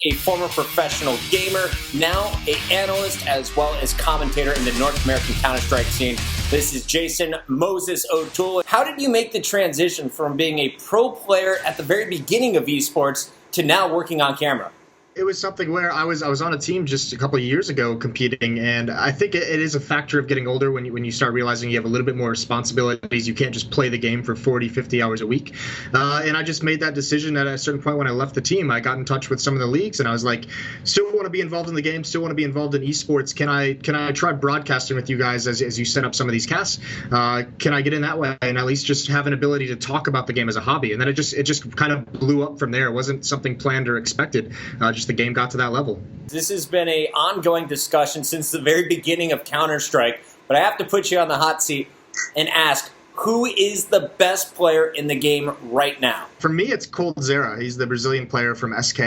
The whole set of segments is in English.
a former professional gamer, now an analyst as well as commentator in the North American Counter-Strike scene. This is Jason Moses O'Toole. How did you make the transition from being a pro player at the very beginning of esports to now working on camera? It was something where I was on a team just a couple of years ago competing, and I think it is a factor of getting older when you start realizing you have a little bit more responsibilities. You can't just play the game for 40, 50 hours a week. And I just made that decision at a certain point when I left the team. I got in touch with some of the leagues, and I was like, still want to be involved in the game, still want to be involved in esports. Can I try broadcasting with you guys as you set up some of these casts? Can I get in that way and at least just have an ability to talk about the game as a hobby? And then it just kind of blew up from there. It wasn't something planned or expected. Just the game got to that level. This has been an ongoing discussion since the very beginning of Counter-Strike, but I have to put you on the hot seat and ask, who is the best player in the game right now? For me, it's Coldzera. He's the Brazilian player from SK.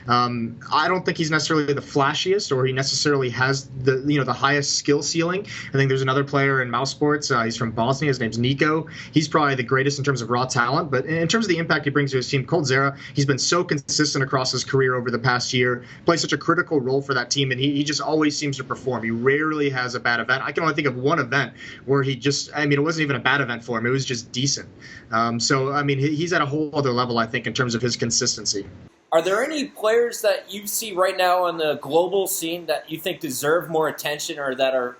I don't think he's necessarily the flashiest, or he necessarily has the highest skill ceiling. I think there's another player in mouse sports. He's from Bosnia. His name's Nico. He's probably the greatest in terms of raw talent. But in terms of the impact he brings to his team, Coldzera, he's been so consistent across his career over the past year, plays such a critical role for that team, and he just always seems to perform. He rarely has a bad event. I can only think of one event where it wasn't even a bad event for him. It was just decent. He's at a whole other level, I think, in terms of his consistency. Are there any players that you see right now on the global scene that you think deserve more attention, or that are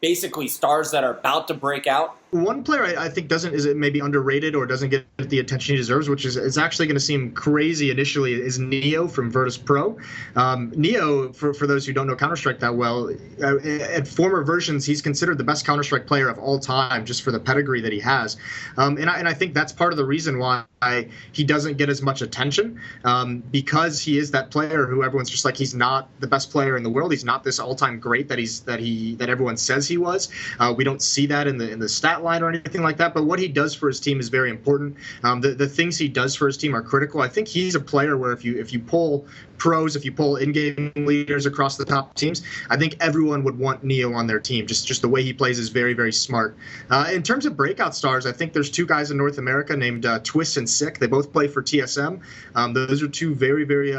basically stars that are about to break out? One player I think is maybe underrated or doesn't get the attention he deserves, which is actually going to seem crazy initially, is Neo from Virtus Pro. Neo, for those who don't know Counter-Strike that well, at former versions, he's considered the best Counter-Strike player of all time just for the pedigree that he has. And I think that's part of the reason why he doesn't get as much attention, because he is that player who everyone's just like, he's not the best player in the world. He's not this all-time great that everyone says he was. We don't see that in the stat line or anything like that, but what he does for his team is very important. The things he does for his team are critical. I think he's a player where if you pull pros, if you pull in-game leaders across the top teams, I think everyone would want Neo on their team. Just the way he plays is very, very smart. In terms of breakout stars, I think there's two guys in North America named Twist and Sick. They both play for TSM. Those are two very, very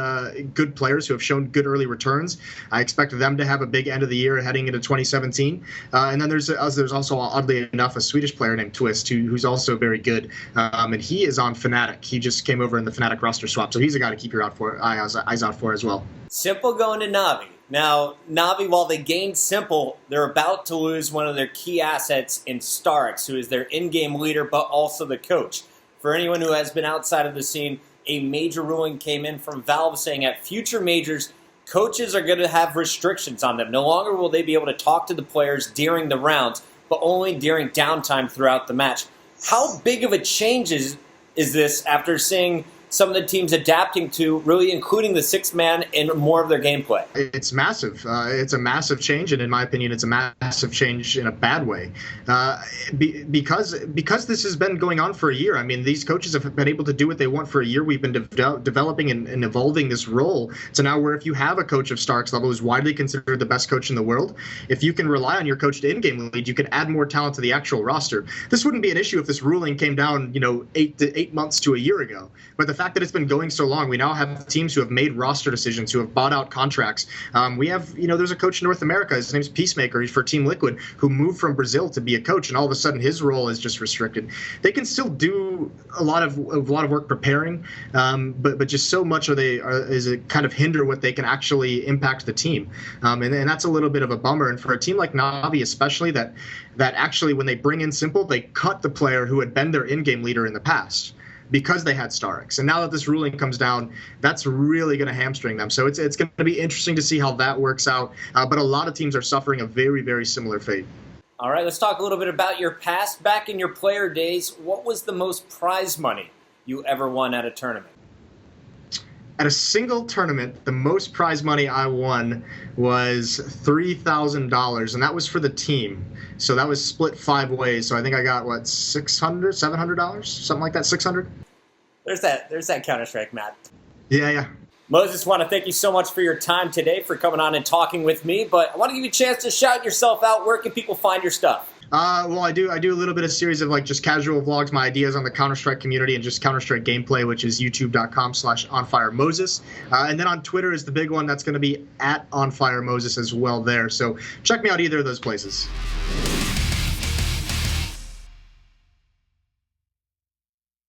good players who have shown good early returns. I expect them to have a big end of the year heading into 2017. And then there's also, oddly enough, a Swedish player named Twist who's also very good. And he is on Fnatic. He just came over in the Fnatic roster swap, so he's a guy to keep your eyes out for as well. Simple going to Navi. Now, Navi, while they gained Simple, they're about to lose one of their key assets in Starks, who is their in-game leader, but also the coach. For anyone who has been outside of the scene, a major ruling came in from Valve saying at future majors, coaches are going to have restrictions on them. No longer will they be able to talk to the players during the rounds, but only during downtime throughout the match. How big of a change is this after seeing some of the teams adapting to really including the sixth man in more of their gameplay? It's massive. It's a massive change, and in my opinion, it's a massive change in a bad way. Because this has been going on for a year. I mean, these coaches have been able to do what they want for a year. We've been developing and evolving this role to now where if you have a coach of Stark's level who's widely considered the best coach in the world, if you can rely on your coach to in-game lead, you can add more talent to the actual roster. This wouldn't be an issue if this ruling came down, 8 months to a year ago. But the fact that it's been going so long, we now have teams who have made roster decisions, who have bought out contracts. We have, there's a coach in North America. His name's Peacemaker. He's for Team Liquid, who moved from Brazil to be a coach, and all of a sudden his role is just restricted. They can still do a lot of work preparing, but just so much is it kind of hinder what they can actually impact the team, and that's a little bit of a bummer. And for a team like Navi, especially that actually when they bring in Simple, they cut the player who had been their in-game leader in the past, because they had Starks. And now that this ruling comes down, that's really going to hamstring them. So it's going to be interesting to see how that works out. But a lot of teams are suffering a very, very similar fate. All right, let's talk a little bit about your past. Back in your player days, what was the most prize money you ever won at a tournament? At a single tournament, the most prize money I won was $3,000, and that was for the team. So that was split 5 ways. So I think I got, $600, $700, something like that, $600? There's that Counter-Strike, Matt. Yeah. Moses, want to thank you so much for your time today, for coming on and talking with me. But I want to give you a chance to shout yourself out. Where can people find your stuff? Well, I do a little bit of series of like just casual vlogs, my ideas on the Counter-Strike community and just Counter-Strike gameplay, which is youtube.com/onfiremoses. And then on Twitter is the big one. That's going to be @onfiremoses as well there. So check me out either of those places.